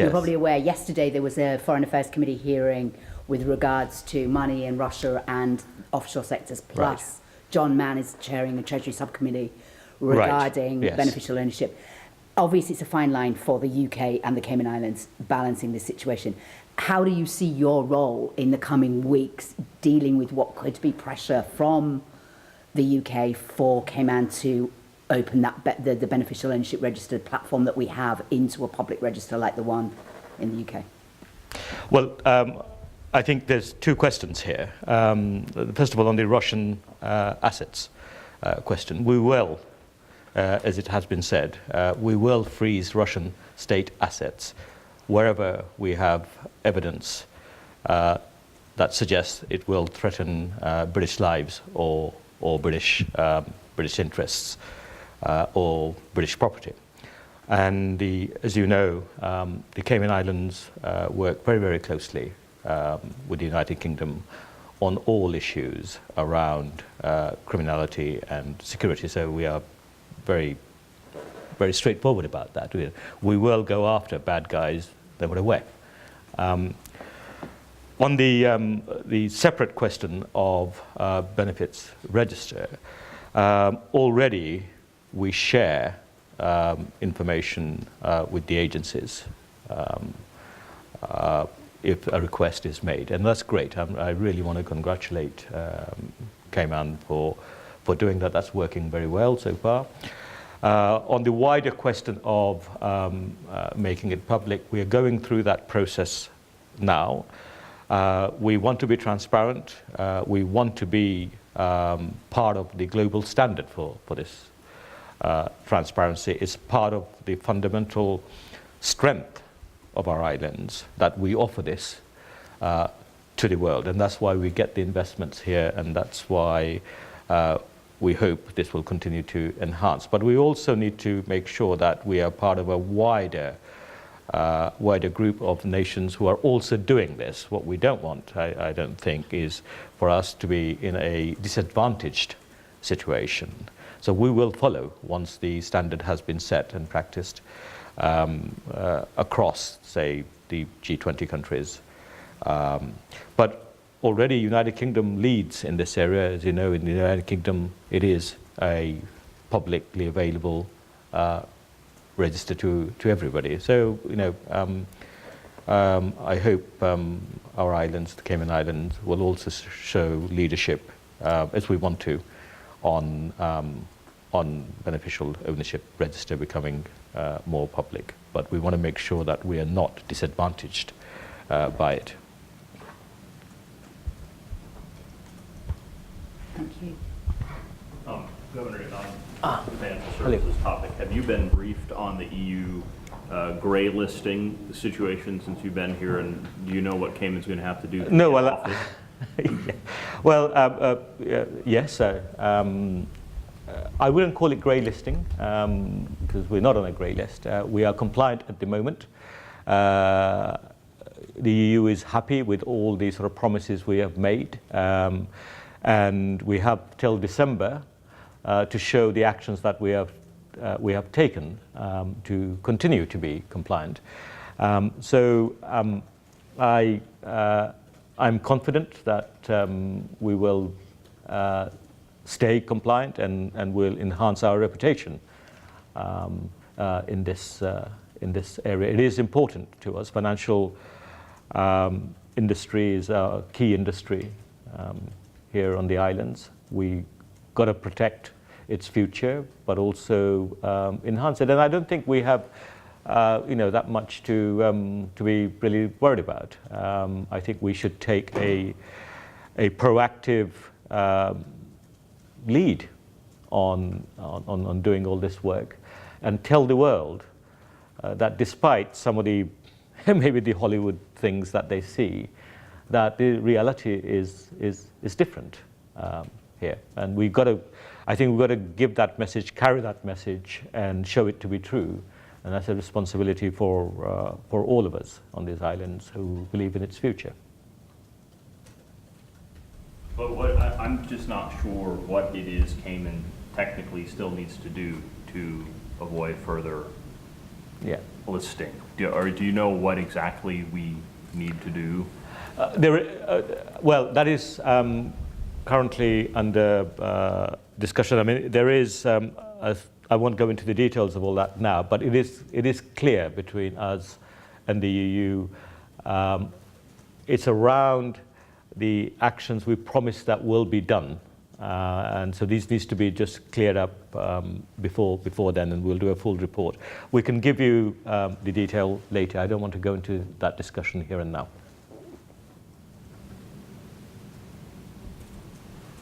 You're probably aware, yesterday there was a Foreign Affairs Committee hearing with regards to money in Russia and offshore sectors, plus John Mann is chairing a Treasury subcommittee regarding beneficial ownership. Obviously, it's a fine line for the UK and the Cayman Islands balancing this situation. How do you see your role in the coming weeks dealing with what could be pressure from the UK for Cayman to open that the beneficial ownership registered platform that we have into a public register like the one in the UK? Well, I think there's two questions here. First of all, on the Russian assets question, we will, as it has been said, we will freeze Russian state assets wherever we have evidence that suggests it will threaten British lives or British interests or British property. And as you know, the Cayman Islands work very, very closely with the United Kingdom on all issues around criminality and security. So we are very, very straightforward about that. We will go after bad guys no matter where. On the separate question of benefits register, already we share information with the agencies if a request is made, and that's great. I really want to congratulate Cayman for doing that. That's working very well so far. On the wider question of making it public, we are going through that process now. We want to be transparent. We want to be part of the global standard for this transparency. It's part of the fundamental strength of our islands that we offer this to the world, and that's why we get the investments here, and that's why we hope this will continue to enhance. But we also need to make sure that we are part of a wider group of nations who are also doing this. What we don't want, I don't think, is for us to be in a disadvantaged situation. So we will follow once the standard has been set and practiced across, say, the G20 countries. But already United Kingdom leads in this area. As you know, in the United Kingdom, it is a publicly available register to everybody. So, you know, I hope our islands, the Cayman Islands, will also show leadership, as we want to, on beneficial ownership register becoming more public. But we want to make sure that we are not disadvantaged by it. Thank you. Governor, on the financial services topic, have you been briefed on the EU grey listing situation since you've been here, and do you know what Cayman's going to have to do? No, well, yes. I wouldn't call it grey listing because we're not on a grey list. We are compliant at the moment. The EU is happy with all these sort of promises we have made, and we have till December to show the actions that we have taken to continue to be compliant. So I'm confident that we will stay compliant and will enhance our reputation in this area. It is important to us. Financial industry is a key industry here on the islands. We got to protect its future, but also enhance it. And I don't think we have, that much to be really worried about. I think we should take a proactive lead on doing all this work, and tell the world that despite some of the maybe the Hollywood things that they see, that the reality is different here, and I think we've got to give that message, carry that message, and show it to be true. And that's a responsibility for all of us on these islands who believe in its future. But I'm just not sure what it is Cayman technically still needs to do to avoid further listing? Do you know what exactly we need to do? Well, that is currently under discussion. I mean, there is. I won't go into the details of all that now, but it is clear between us and the EU. It's around the actions we promised that will be done, and so these needs to be just cleared up before then, and we'll do a full report. We can give you the detail later. I don't want to go into that discussion here and now.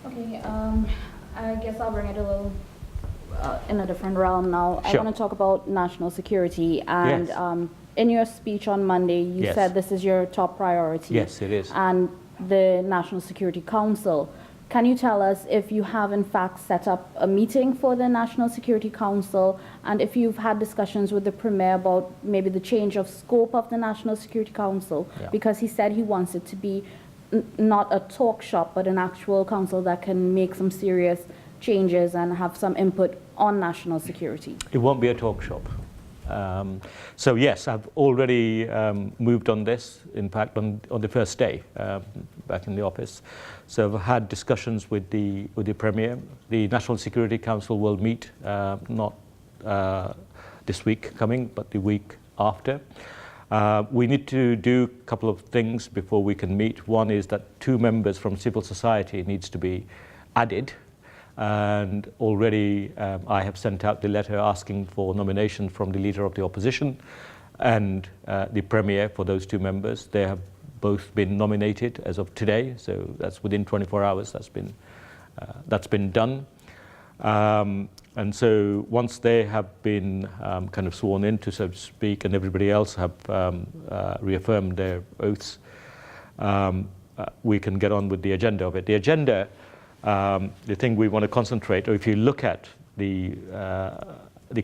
Okay, I guess I'll bring it a little in a different realm now. Sure. I want to talk about national security, and Yes. In your speech on Monday, you Yes. said this is your top priority. Yes, it is. And the National Security Council. Can you tell us if you have in fact set up a meeting for the National Security Council, and if you've had discussions with the Premier about maybe the change of scope of the National Security Council? Yeah. Because he said he wants it to be not a talk shop, but an actual council that can make some serious changes and have some input on national security. It won't be a talk shop. So yes, I've already moved on this, in fact, on the first day back in the office. So I've had discussions with the Premier. The National Security Council will meet, not this week coming, but the week after. We need to do a couple of things before we can meet. One is that 2 members from civil society needs to be added. And already I have sent out the letter asking for nomination from the Leader of the Opposition and the Premier for those 2 members. They have both been nominated as of today, so that's within 24 hours that's been done. And so once they have been kind of sworn in, so to speak, and everybody else have reaffirmed their oaths, we can get on with the agenda of it. The agenda, the thing we want to concentrate, or if you look at the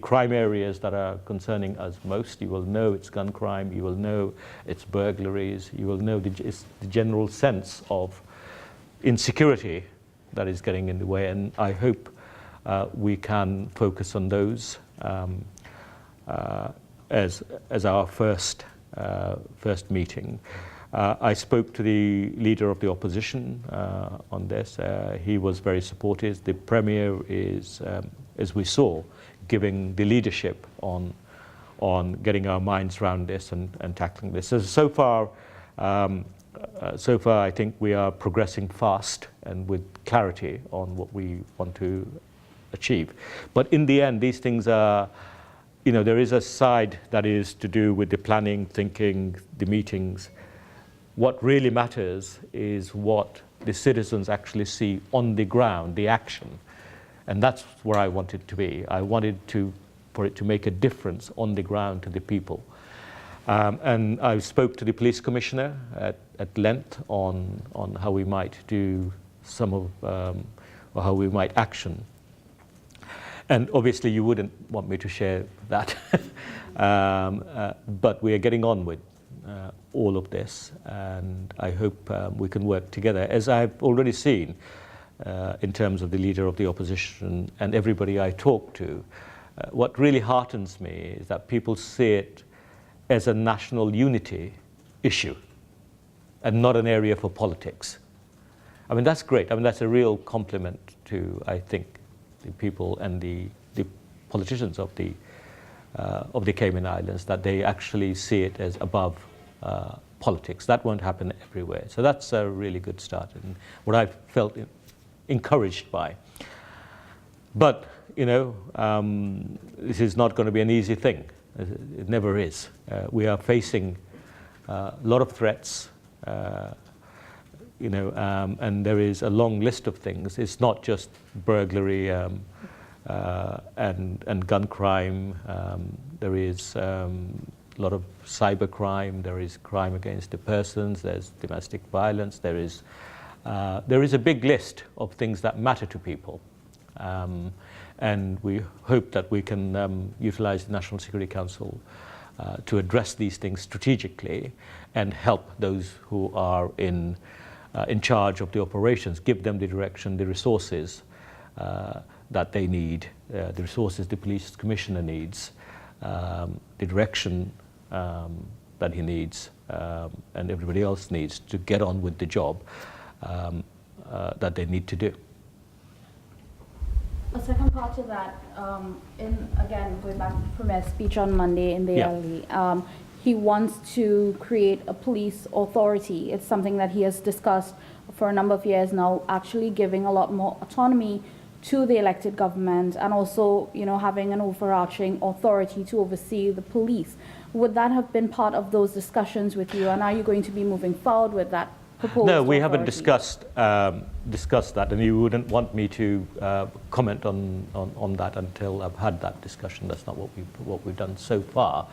crime areas that are concerning us most, you will know it's gun crime, you will know it's burglaries, you will know it's the general sense of insecurity that is getting in the way, and I hope we can focus on those as our first meeting. I spoke to the Leader of the Opposition on this. He was very supportive. The Premier is, as we saw, giving the leadership on getting our minds around this and tackling this. So far, I think we are progressing fast and with clarity on what we want to achieve. But in the end, these things are, there is a side that is to do with the planning, thinking, the meetings. What really matters is what the citizens actually see on the ground, the action. And that's where I want it to be. I wanted for it to make a difference on the ground to the people. And I spoke to the police commissioner at length on how we might do or how we might action. And obviously you wouldn't want me to share that, but we are getting on with all of this, and I hope we can work together. As I've already seen in terms of the Leader of the Opposition and everybody I talk to, what really heartens me is that people see it as a national unity issue and not an area for politics. I mean, that's great. I mean, that's a real compliment to, I think, the people and the politicians of the Cayman Islands, that they actually see it as above politics. That won't happen everywhere. So that's a really good start, and what I've felt encouraged by. But, this is not going to be an easy thing. It never is. We are facing a lot of threats, and there is a long list of things. It's not just burglary and gun crime. There is a lot of cyber crime. There is crime against the persons. There's domestic violence. There is a big list of things that matter to people. And we hope that we can utilize the National Security Council to address these things strategically and help those who are in charge of the operations, give them the direction, the resources that they need, the resources the police commissioner needs, the direction that he needs and everybody else needs to get on with the job that they need to do. A second part to that, again, going back to the Premier's speech on Monday in the LE, he wants to create a police authority. It's something that he has discussed for a number of years now, actually giving a lot more autonomy to the elected government and also, having an overarching authority to oversee the police. Would that have been part of those discussions with you, and are you going to be moving forward with that proposed No, we authority? haven't discussed that, and you wouldn't want me to comment on that until I've had that discussion. That's not what we've done so far.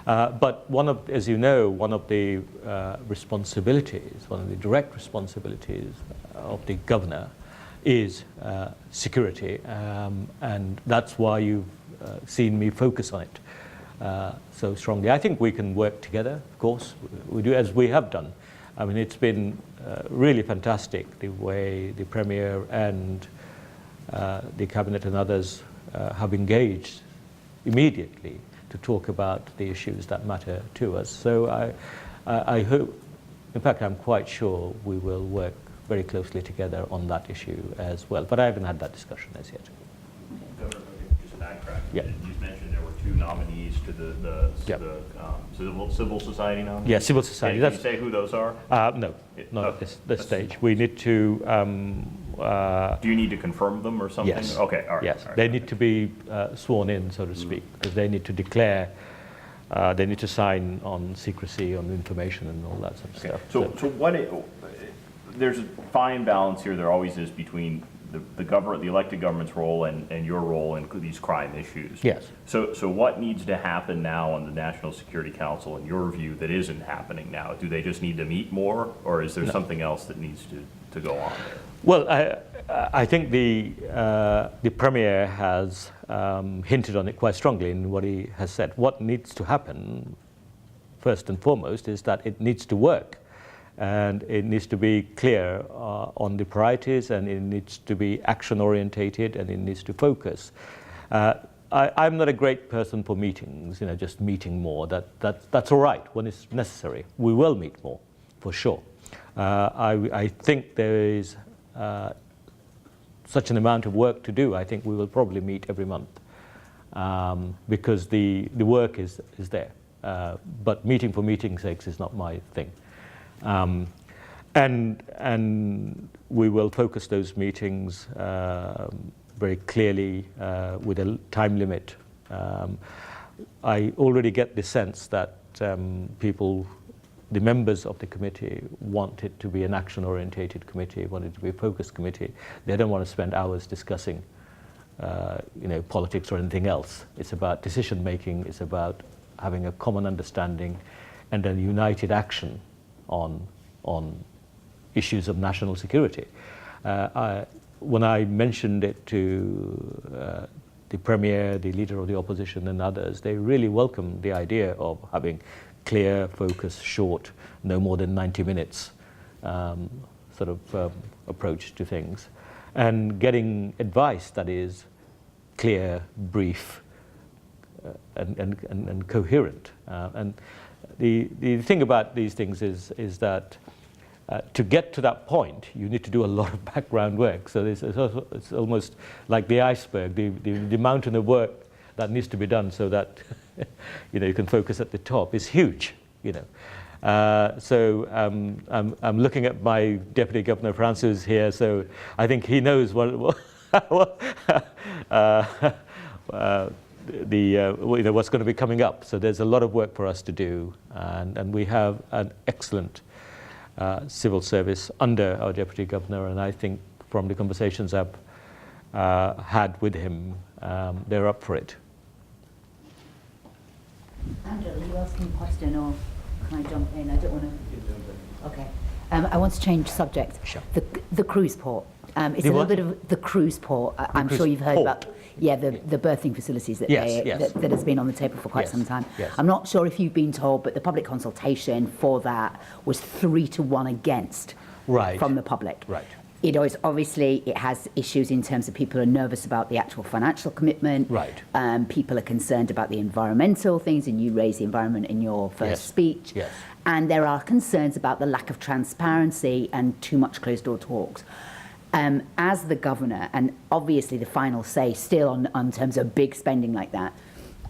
But as you know, one of the responsibilities, one of the direct responsibilities of the governor is security, and that's why you've seen me focus on it so strongly. I think we can work together, of course, we do, as we have done. I mean, it's been really fantastic the way the Premier and the Cabinet and others have engaged immediately to talk about the issues that matter to us. So I hope, in fact, I'm quite sure we will work very closely together on that issue as well. But I haven't had that discussion as yet. Governor, just backtrack. Yeah. You mentioned there were 2 nominees to the civil society nominees? Yeah, civil society. Can you say who those are? No, not at this stage. We need to... do you need to confirm them or something? Yes. Okay, all right. Yes, all right. they need to be sworn in, so to speak, because they need to declare, they need to sign on secrecy, on information and all that sort of stuff. So there's a fine balance here, there always is, between the elected government's role and your role in these crime issues. Yes. So what needs to happen now on the National Security Council, in your view, that isn't happening now? Do they just need to meet more, or is there something else that needs to go on there? Well, I think the Premier has hinted on it quite strongly in what he has said. What needs to happen, first and foremost, is that it needs to work. And it needs to be clear on the priorities, and it needs to be action-orientated, and it needs to focus. I'm not a great person for meetings, just meeting more. That's all right when it's necessary. We will meet more, for sure. I think there is such an amount of work to do. I think we will probably meet every month because the work is there. But meeting for meeting's sake is not my thing. And we will focus those meetings very clearly with a time limit. I already get the sense that the members of the committee want it to be an action-orientated committee, want it to be a focused committee. They don't want to spend hours discussing politics or anything else. It's about decision-making, it's about having a common understanding and a united action on issues of national security. When I mentioned it to the Premier, the Leader of the Opposition and others, they really welcomed the idea of having clear, focused, short, no more than 90 minutes approach to things, and getting advice that is clear, brief, and coherent. And the thing about these things is that to get to that point, you need to do a lot of background work. So it's almost like the iceberg, the mountain of work that needs to be done so that you can focus at the top is huge. So I'm looking at my Deputy Governor Francis here, so I think he knows what's going to be coming up. So there's a lot of work for us to do, and we have an excellent civil service under our Deputy Governor, and I think from the conversations I've had with him, they're up for it. Angela, are you asking a question, or can I jump in? I don't want to... Okay. I want to change subject. Sure. The cruise port. It's a little bit of the cruise port. I'm sure you've heard about the birthing facilities that that has been on the table for quite some time. Yes. I'm not sure if you've been told, but the public consultation for that was 3-1 against from the public. Right. it is obviously it has issues in terms of people are nervous about the actual financial commitment. Right. People are concerned about the environmental things, and you raise the environment in your first speech. Yes. And there are concerns about the lack of transparency and too much closed-door talks. As the governor, and obviously the final say still on terms of big spending like that,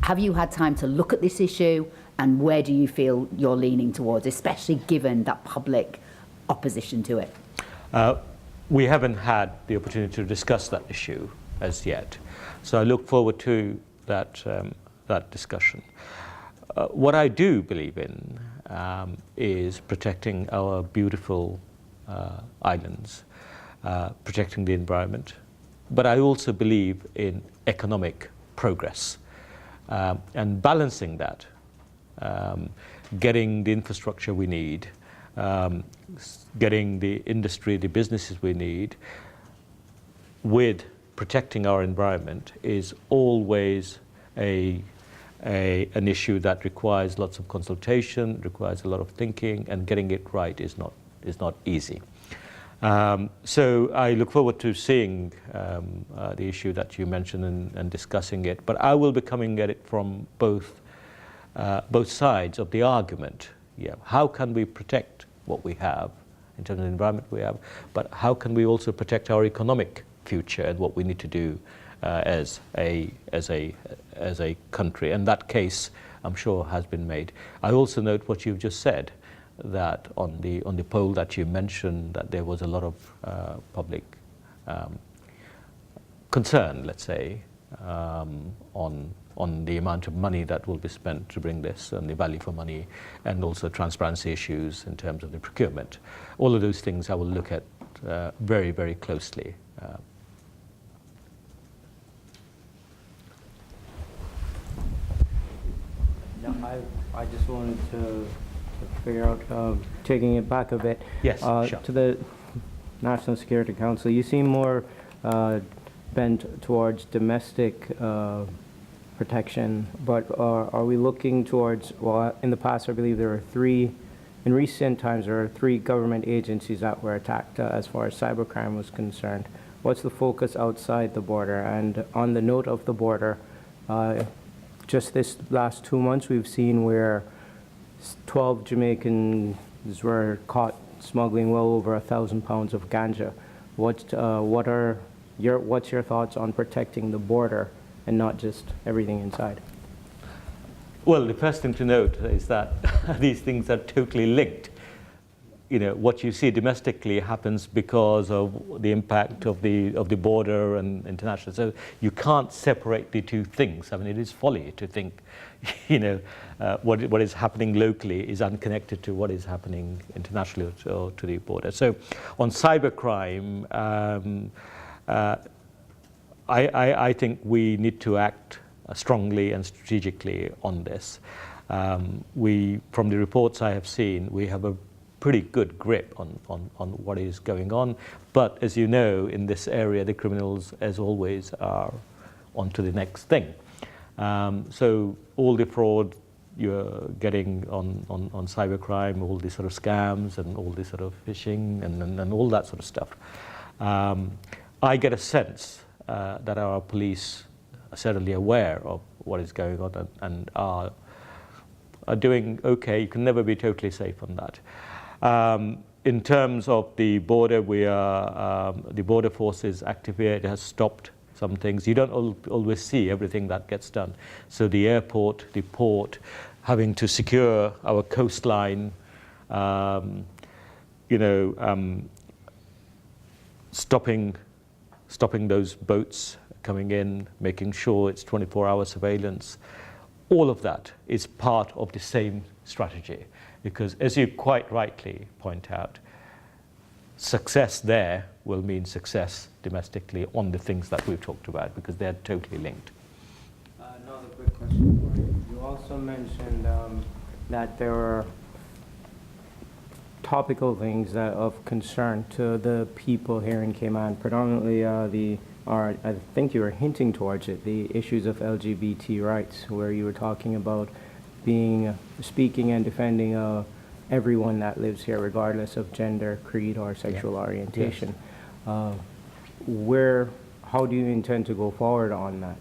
have you had time to look at this issue, and where do you feel you're leaning towards, especially given that public opposition to it? We haven't had the opportunity to discuss that issue as yet, so I look forward to that discussion. What I do believe in is protecting our beautiful islands, protecting the environment, but I also believe in economic progress and balancing that, getting the infrastructure we need, getting the industry, the businesses we need, with protecting our environment is always an issue that requires lots of consultation, requires a lot of thinking, and getting it right is not easy. So I look forward to seeing the issue that you mentioned and discussing it, but I will be coming at it from both sides of the argument. Yeah. How can we protect what we have in terms of the environment we have, but how can we also protect our economic future and what we need to do as a country? And that case, I'm sure, has been made. I also note what you've just said, that on the poll that you mentioned, that there was a lot of public concern, let's say, on the amount of money that will be spent to bring this, and the value for money, and also transparency issues in terms of the procurement. All of those things I will look at very, very closely. I just wanted to figure out, taking it back a bit. Yes, sure. To the National Security Council, you seem more bent towards domestic protection, but are we looking towards, well, in the past I believe there were in recent times there are 3 government agencies that were attacked as far as cybercrime was concerned. What's the focus outside the border? And on the note of the border, just this last 2 months we've seen where 12 Jamaicans were caught smuggling well over 1,000 pounds of ganja. What's your thoughts on protecting the border and not just everything inside? Well, the first thing to note is that these things are totally linked. You know, what you see domestically happens because of the impact of the border and international. So you can't separate the two things. I mean, it is folly to think, you know, what is happening locally is unconnected to what is happening internationally or to the border. So on cybercrime, I think we need to act strongly and strategically on this. From the reports I have seen, we have a pretty good grip on what is going on. But as you know, in this area, the criminals, as always, are on to the next thing. So all the fraud you're getting on cybercrime, all these sort of scams and all this sort of phishing and all that sort of stuff, I get a sense that our police are certainly aware of what is going on and are doing okay. You can never be totally safe on that. In terms of the border, the border force is active here. It has stopped some things. You don't always see everything that gets done. So the airport, the port, having to secure our coastline, stopping those boats coming in, making sure it's 24-hour surveillance. All of that is part of the same strategy, because as you quite rightly point out, success there will mean success domestically on the things that we've talked about, because they're totally linked. Another quick question for you. You also mentioned that there were topical things of concern to the people here in Cayman, predominantly I think you were hinting towards it, the issues of LGBT rights, where you were talking about speaking and defending everyone that lives here, regardless of gender, creed, or sexual orientation. How do you intend to go forward on that?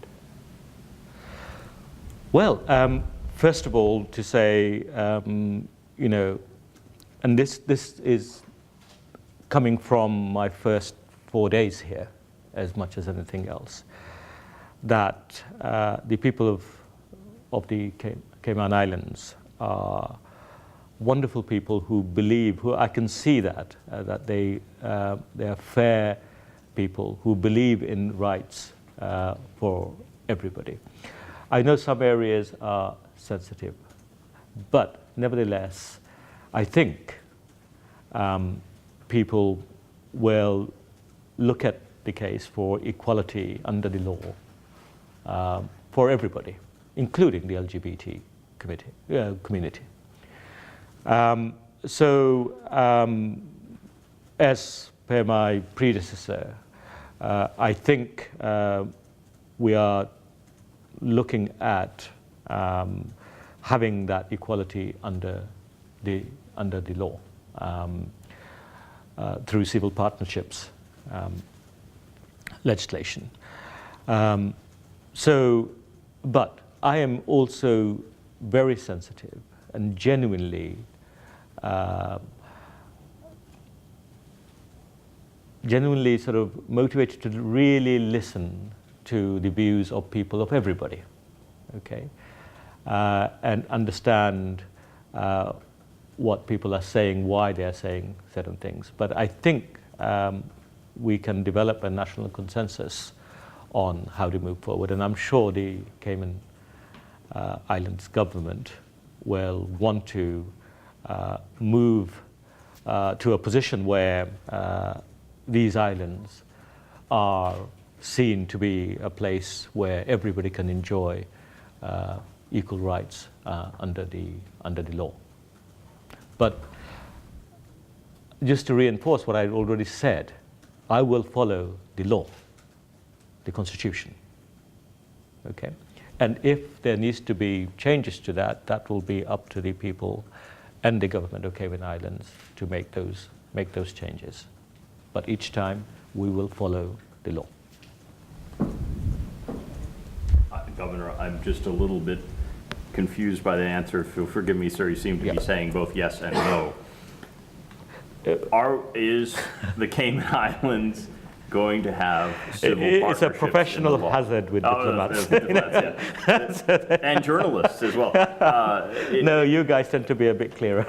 Well, first of all, to say, you know, and this is coming from my first 4 days here, as much as anything else, that the people of the Cayman Islands are wonderful people who believe, who I can see that they are fair people who believe in rights for everybody. I know some areas are sensitive, but nevertheless, I think people will look at the case for equality under the law for everybody, including the LGBT community. As per my predecessor, I think we are looking at having that equality under the law through civil partnerships legislation. But I am also very sensitive and genuinely sort of motivated to really listen to the views of people, of everybody, okay, and understand what people are saying, why they are saying certain things. But I think we can develop a national consensus on how to move forward, and I'm sure the Cayman Islands government will want to move to a position where these islands are seen to be a place where everybody can enjoy equal rights under the law. But just to reinforce what I already said, I will follow the law, the Constitution. Okay, and if there needs to be changes to that, that will be up to the people and the government of Cayman Islands to make those changes. But each time we will follow the law. Governor, I'm just a little bit confused by the answer. Forgive me, sir, you seem to be saying both yes and no. Is the Cayman Islands going to have civil partnerships? It's a professional hazard with diplomats. Yeah. And journalists as well. No, you guys tend to be a bit clearer.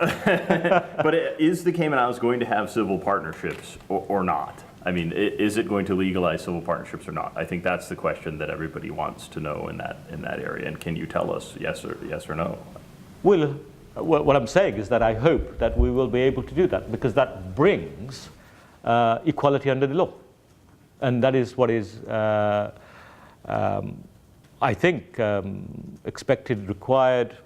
But is the Cayman Islands going to have civil partnerships or not? I mean, is it going to legalize civil partnerships or not? I think that's the question that everybody wants to know in that area. And can you tell us yes or no? Well, what I'm saying is that I hope that we will be able to do that, because that brings equality under the law. And that is what is, I think, expected, required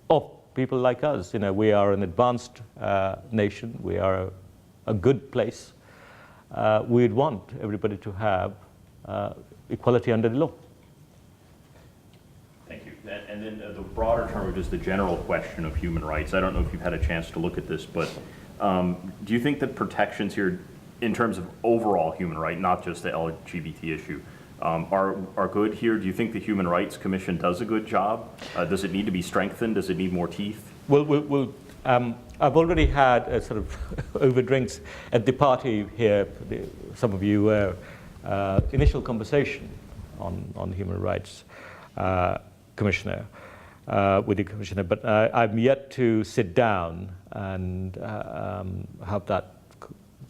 of people like us. You know, we are an advanced nation. We are a good place. We'd want everybody to have equality under the law. Thank you. And then the broader term, just the general question of human rights. I don't know if you've had a chance to look at this, but do you think that protections here, in terms of overall human right, not just the LGBT issue, are good here? Do you think the Human Rights Commission does a good job? Does it need to be strengthened? Does it need more teeth? Well, I've already had a sort of over drinks at the party here. Some of you were initial conversation on Human Rights Commissioner with the Commissioner, but I'm yet to sit down and have that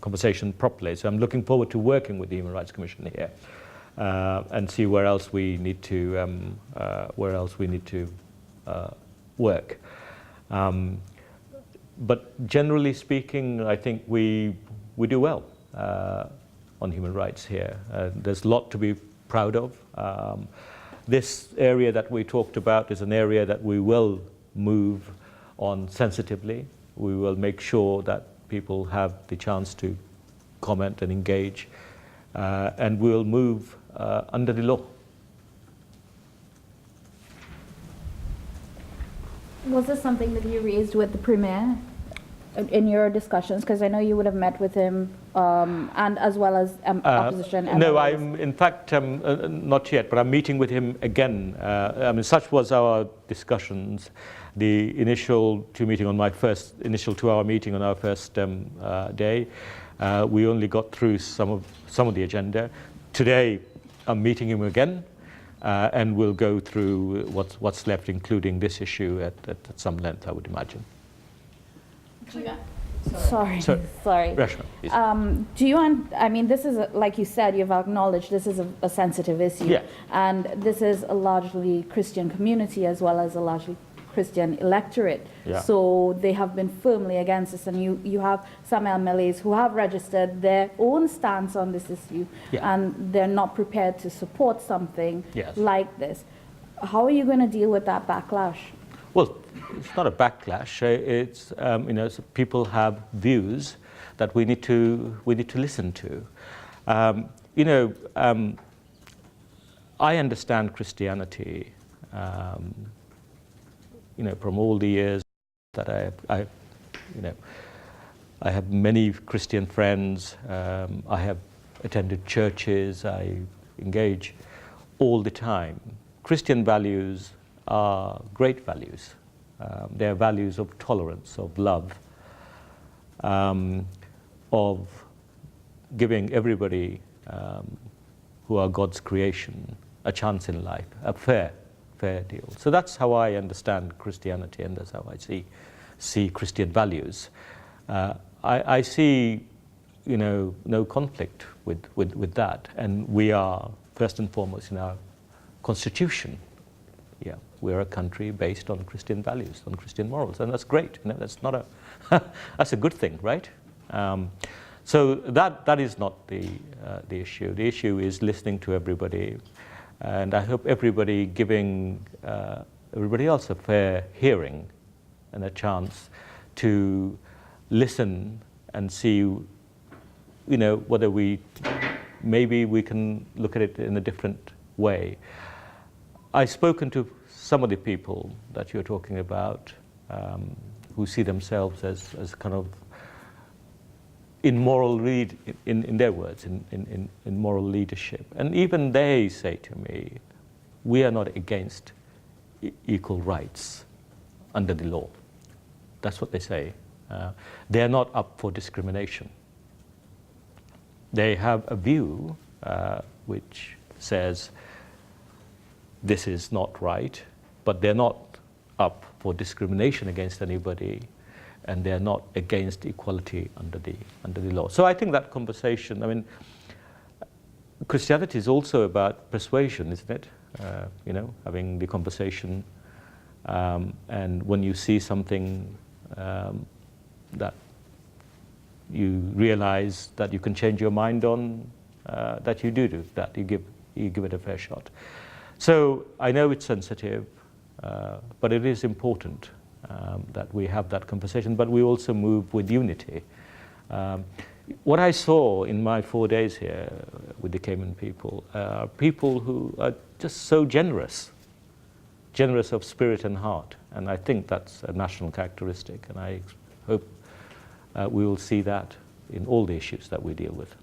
conversation properly. So I'm looking forward to working with the Human Rights Commission here and see where else we need to work. But generally speaking, I think we do well on human rights here. There's a lot to be proud of. This area that we talked about is an area that we will move on sensitively. We will make sure that people have the chance to comment and engage, and we'll move under the law. Was this something that you raised with the Premier? in your discussions? Because I know you would have met with him, and as well as opposition. No, MLAs. I'm in fact not yet, but I'm meeting with him again. I mean, such was our discussions. The initial initial 2-hour meeting on our first day. We only got through some of the agenda. Today, I'm meeting him again, and we'll go through what's left, including this issue at some length, I would imagine. Sorry. Rashma, please. Do you, I mean, this is, like you said, you've acknowledged this is a sensitive issue. Yeah. And this is a largely Christian community as well as a largely Christian electorate. Yeah. So they have been firmly against this, and you have some MLAs who have registered their own stance on this issue, Yeah. and they're not prepared to support something Yes. like this. How are you going to deal with that backlash? Well, it's not a backlash. It's so people have views that we need to listen to. I understand Christianity. From all the years that I have many Christian friends. I have attended churches. I engage all the time. Christian values are great values. They are values of tolerance, of love, of giving everybody who are God's creation a chance in life, a fair deal. So that's how I understand Christianity, and that's how I see Christian values. I see, no conflict with that, and we are first and foremost in our constitution. Yeah, we're a country based on Christian values, on Christian morals, and that's great. That's not that's a good thing, right? So that is not the issue. The issue is listening to everybody, and I hope everybody giving everybody else a fair hearing and a chance to listen and see, whether maybe we can look at it in a different way. I've spoken to some of the people that you're talking about, who see themselves as kind of in moral in their words, in moral leadership. And even they say to me, we are not against equal rights under the law. That's what they say. They are not up for discrimination. They have a view which says this is not right, but they're not up for discrimination against anybody, and they're not against equality under the law. So I think that conversation, Christianity is also about persuasion, isn't it? Having the conversation, and when you see something that you realize that you can change your mind on, that you do that, you give it a fair shot. So I know it's sensitive, but it is important that we have that conversation, but we also move with unity. What I saw in my 4 days here with the Cayman people are people who are just so generous of spirit and heart, and I think that's a national characteristic, and I hope we will see that in all the issues that we deal with.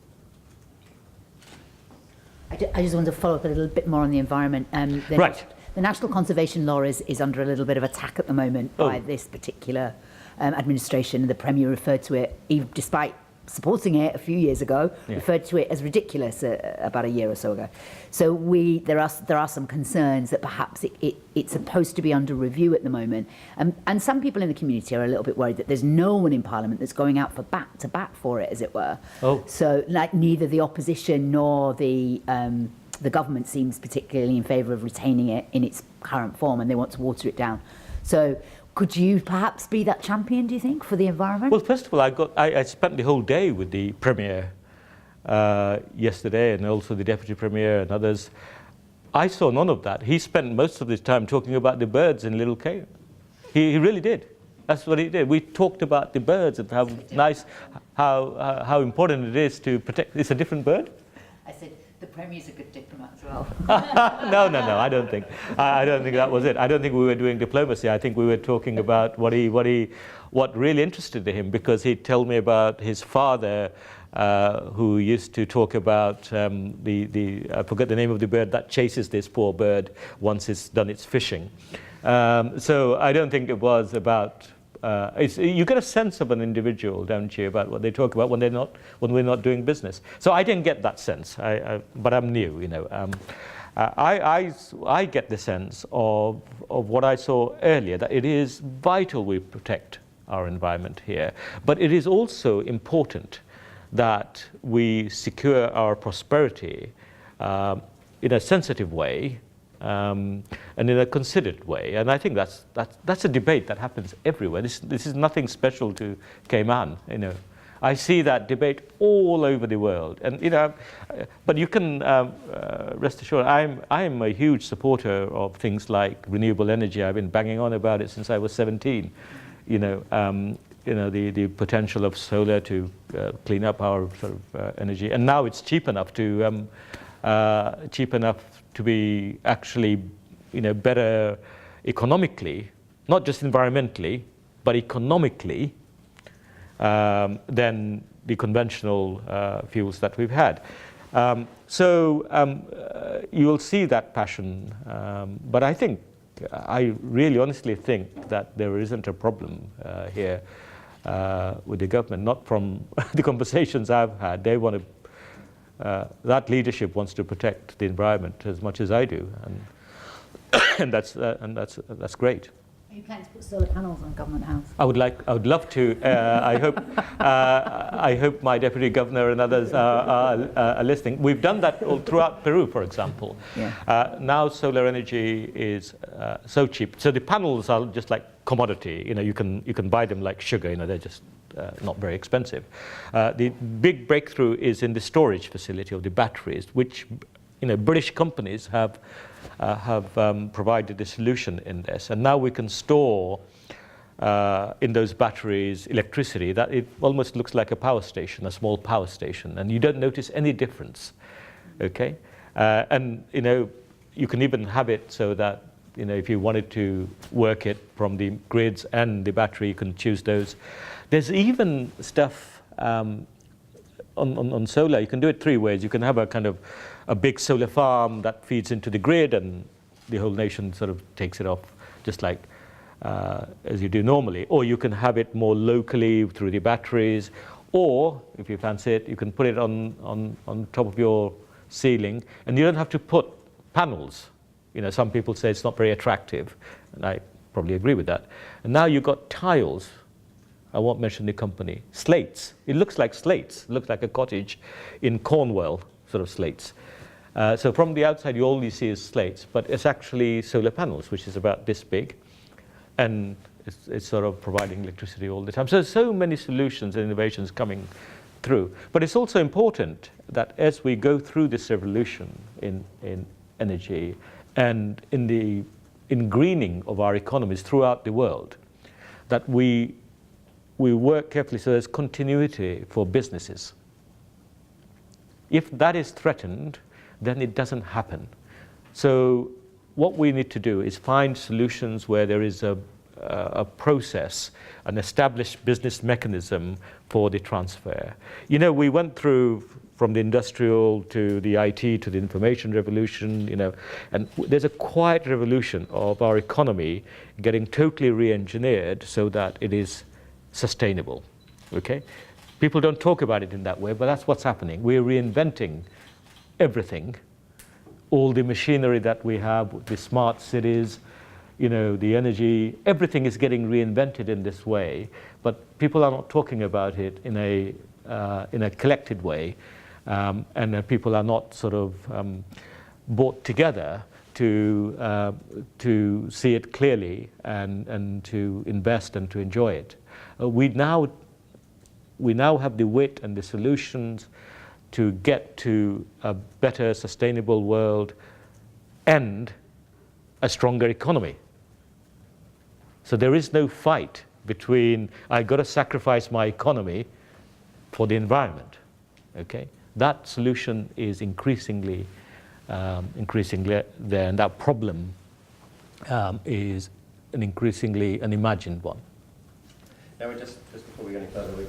I just want to follow up a little bit more on the environment. Right. The National Conservation Law is under a little bit of attack at the moment by this particular administration. The Premier referred to it, despite supporting it a few years ago, referred to it as ridiculous about a year or so ago. So there are some concerns that perhaps it's supposed to be under review at the moment. And some people in the community are a little bit worried that there's no one in Parliament that's going out to bat for it, as it were. So neither the opposition nor the government seems particularly in favour of retaining it in its current form, and they want to water it down. So could you perhaps be that champion, do you think, for the environment? Well, first of all, I spent the whole day with the Premier yesterday, and also the Deputy Premier and others. I saw none of that. He spent most of his time talking about the birds in Little Cayman. He really did. That's what he did. We talked about the birds and how important it is to protect. It's a different bird? I said the Premier's a good diplomat as well. No, I don't think. I don't think that was it. I don't think we were doing diplomacy. I think we were talking about what really interested him, because he'd tell me about his father, who used to talk about I forget the name of the bird that chases this poor bird once it's done its fishing. So I don't think it was about. You get a sense of an individual, don't you, about what they talk about when we're not doing business. So I didn't get that sense, but I'm new, you know. I get the sense of what I saw earlier, that it is vital we protect our environment here, but it is also important that we secure our prosperity in a sensitive way. And in a considered way, and I think that's a debate that happens everywhere. This is nothing special to Cayman, you know. I see that debate all over the world, and you know, but you can rest assured, I'm a huge supporter of things like renewable energy. I've been banging on about it since I was 17. You know, the potential of solar to clean up our sort of energy, and now it's cheap enough to be actually, you know, better economically, not just environmentally, but economically than the conventional fuels that we've had. You will see that passion, but I really honestly think that there isn't a problem here with the government, not from the conversations I've had. They want to that leadership wants to protect the environment as much as I do, and that's great. Are you planning to put solar panels on Government House? I would love to. I hope my deputy governor and others are listening. We've done that all throughout Peru, for example. Yeah. Now solar energy is so cheap. So the panels are just like commodity. You know, you can buy them like sugar. You know, they're just not very expensive. The big breakthrough is in the storage facility of the batteries, which, you know, British companies have provided a solution in this, and now we can store in those batteries electricity that it almost looks like a power station, a small power station, and you don't notice any difference. Okay, and you know, you can even have it so that, you know, if you wanted to work it from the grids and the battery, you can choose those. There's even stuff on solar. You can do it three ways. You can have a kind of a big solar farm that feeds into the grid, and the whole nation sort of takes it off, just like as you do normally. Or you can have it more locally through the batteries, or if you fancy it, you can put it on top of your ceiling, and you don't have to put panels. You know, some people say it's not very attractive, and I probably agree with that. And now you've got tiles. I won't mention the company. Slates. It looks like slates. It looks like a cottage in Cornwall, sort of slates. So from the outside, you only see is slates, but it's actually solar panels, which is about this big, and it's sort of providing electricity all the time. So there's so many solutions and innovations coming through. But it's also important that as we go through this revolution in energy and in greening of our economies throughout the world, that we work carefully so there's continuity for businesses. If that is threatened, then it doesn't happen. So what we need to do is find solutions where there is a process, an established business mechanism for the transfer. You know, we went through from the industrial to the IT to the information revolution, you know, and there's a quiet revolution of our economy getting totally re-engineered so that it is sustainable, okay? People don't talk about it in that way, but that's what's happening. We're reinventing everything, all the machinery that we have, the smart cities, you know, the energy, everything is getting reinvented in this way, but people are not talking about it in a collected way, and people are not sort of brought together to see it clearly and to invest and to enjoy it. We now have the wit and the solutions to get to a better, sustainable world and a stronger economy. So there is no fight between, I got to sacrifice my economy for the environment, okay? that solution is increasingly there, and that problem is an increasingly an imagined one. Now, just before we go any further, we've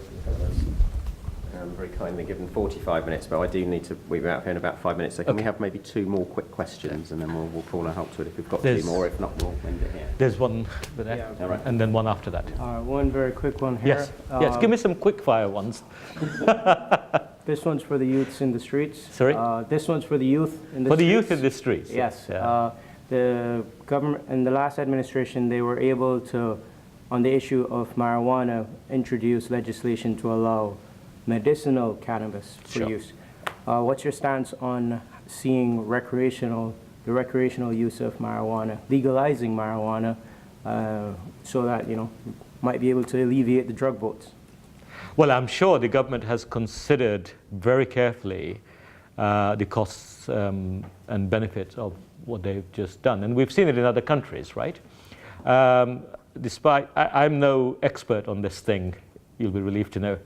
very kindly given 45 minutes, but I do need to, we're out here in about 5 minutes, so can we have maybe 2 more quick questions, and then we'll call a halt to it if we've got 2 more. If not, we'll end it here. There's one there, Yeah. All right. and then one after that. One very quick one here. Yes, yes, give me some quick fire ones. This one's for the youths in the streets. Sorry? This one's for the youth in the For streets. the youth in the streets. Yes. Yeah. The government, in the last administration, they were able to, on the issue of marijuana, introduce legislation to allow medicinal cannabis for Sure. use. What's your stance on seeing the recreational use of marijuana, legalizing marijuana, so that, might be able to alleviate the drug boats? Well, I'm sure the government has considered very carefully the costs and benefits of what they've just done. And we've seen it in other countries, right? I'm no expert on this thing, you'll be relieved to know.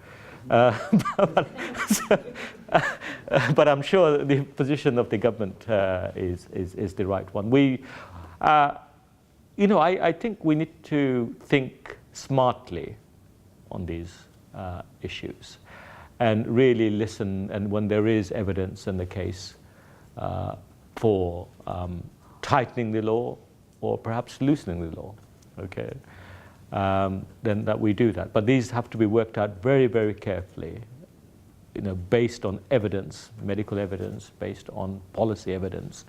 But I'm sure the position of the government is the right one. I think we need to think smartly on these issues and really listen, and when there is evidence in the case for tightening the law or perhaps loosening the law, okay, then that we do that. But these have to be worked out very, very carefully, based on evidence, medical evidence, based on policy evidence,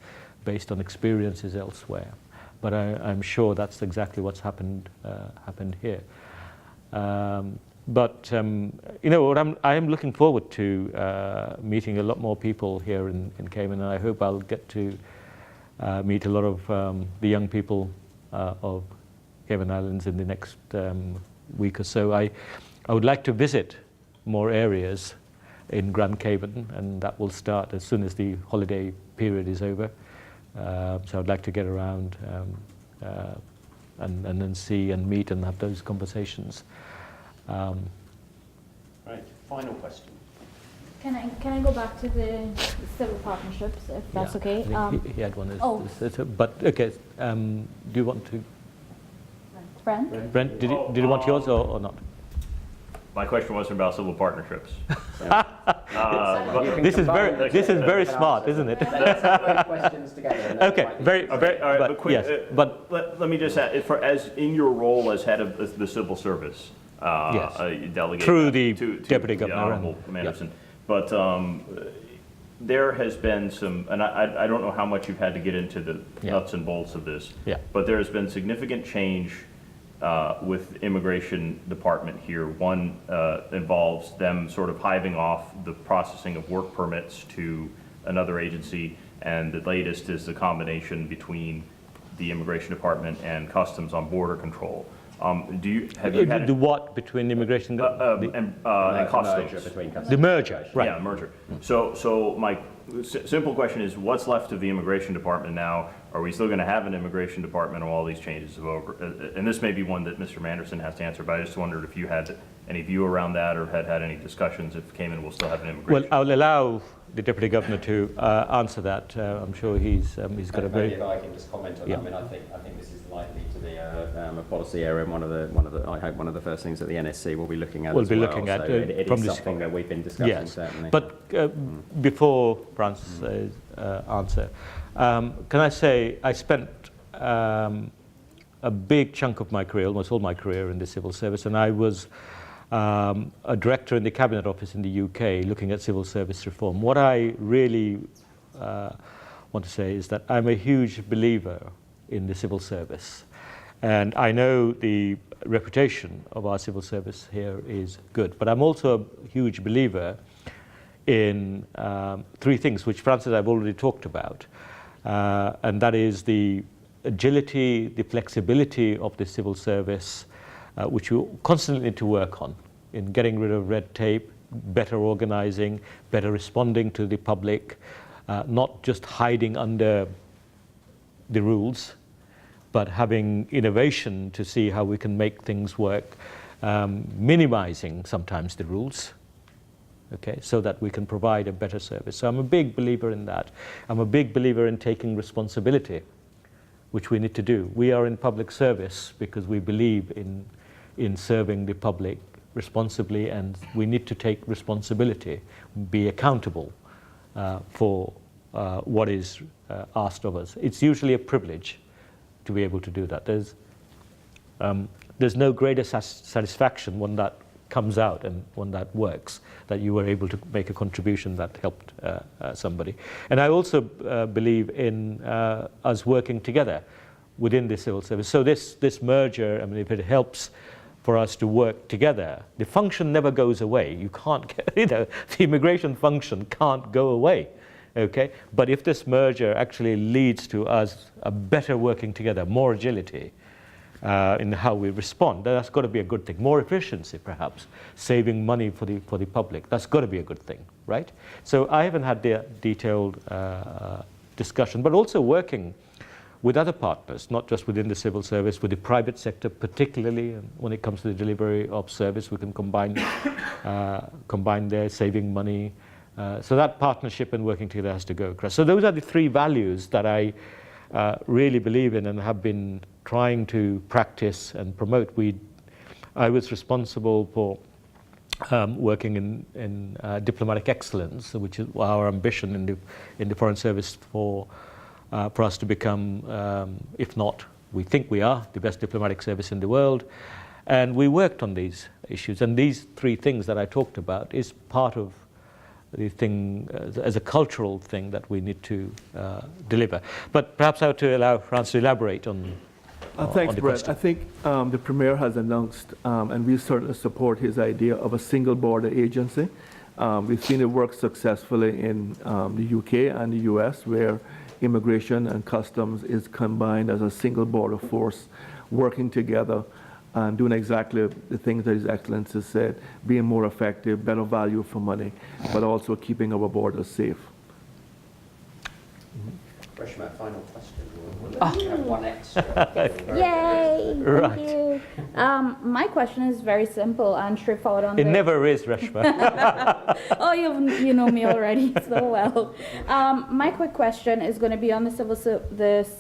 based on experiences elsewhere. But I'm sure that's exactly what's happened here. But I am looking forward to meeting a lot more people here in Cayman, and I hope I'll get to meet a lot of the young people of Cayman Islands in the next week or so. I would like to visit more areas in Grand Cayman, and that will start as soon as the holiday period is over. So I'd like to get around and then see and meet and have those conversations. Right, final question. Can I go back to the civil partnerships, if that's Yeah, okay? I think he had one. Oh. But okay, do you want to? Brent? Brent, did you want yours or not? My question wasn't about civil partnerships. This is very smart, isn't it? Let's have those questions together. Okay, very, All right, but but quick, yes, but let me just add, as in your role as head of the civil service, Yes. delegate Through the to Deputy the Governor Honorable and- Manderson. But there has been some, and I don't know how much you've had to get into the Yeah. nuts and bolts of this, Yeah. but there has been significant change with the immigration department here. One involves them sort of hiving off the processing of work permits to another agency, and the latest is the combination between the immigration department and customs on border control. Have you had the what between immigration and customs? Merger between customs. the merger, right? Yeah, merger. So my simple question is, what's left of the immigration department now? Are we still going to have an immigration department when all these changes are over? And this may be one that Mr. Manderson has to answer, but I just wondered if you had any view around that or had any discussions if Cayman will still have an immigration. Well, I'll allow the Deputy Governor to answer that. I'm sure he's got a Maybe very. if I can just comment on Yeah. that. I mean, I think this is likely to be a policy area, and I hope one of the first things that the NSC will be looking at. We'll as be well. looking at, So it from is this- something that we've been discussing, Yes, certainly. but before France's answer, can I say I spent a big chunk of my career, almost all my career, in the civil service, and I was a director in the Cabinet Office in the UK looking at civil service reform. What I really want to say is that I'm a huge believer in the civil service, and I know the reputation of our civil service here is good, but I'm also a huge believer in 3 things, which Francis I've already talked about, and that is the agility, the flexibility of the civil service, which we constantly need to work on in getting rid of red tape, better organizing, better responding to the public, not just hiding under the rules, but having innovation to see how we can make things work, minimizing sometimes the rules, okay, so that we can provide a better service. So I'm a big believer in that. I'm a big believer in taking responsibility, which we need to do. We are in public service because we believe in serving the public responsibly, and we need to take responsibility, be accountable for what is asked of us. It's usually a privilege to be able to do that. There's no greater satisfaction when that comes out and when that works, that you were able to make a contribution that helped somebody. And I also believe in us working together within the civil service. So this merger, I mean, if it helps for us to work together, the function never goes away. You can't get, the immigration function can't go away, okay? But if this merger actually leads to us a better working together, more agility, in how we respond, that's got to be a good thing. More efficiency, perhaps, saving money for the public. That's got to be a good thing, right? So I haven't had the detailed discussion, but also working with other partners, not just within the civil service, with the private sector, particularly when it comes to the delivery of service, we can combine their saving money. So that partnership and working together has to go across. So those are the three values that I really believe in and have been trying to practice and promote. I was responsible for working in diplomatic excellence, which is our ambition in the Foreign Service for us to become, if not, we think we are, the best diplomatic service in the world. And we worked on these issues. And these three things that I talked about is part of the thing as a cultural thing that we need to deliver. But perhaps I ought to allow Frans to elaborate on Thanks, the Brett. question. I think the Premier has announced, and we certainly support his idea of a single border agency. We've seen it work successfully in the UK and the US, where immigration and customs is combined as a single border force, working together and doing exactly the things that His Excellency said, being more effective, better value for money, but also keeping our borders safe. Reshma, final question. We'll let you have one extra. Yay! Right. Thank you. My question is very simple and straightforward on It the... never is, Reshma. Oh, you know me already so well. My quick question is going to be on the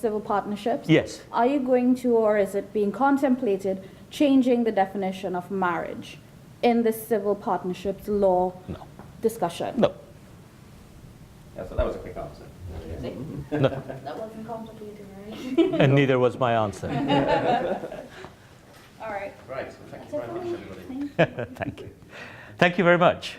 civil partnerships. Yes. Are you going to, or is it being contemplated, changing the definition of marriage in the civil partnerships law discussion? No. Yeah, so that was a quick answer. No. That wasn't complicated, right? And neither was my answer. All right. Right, well, thank you very much, everybody. Thank you. Thank you very much.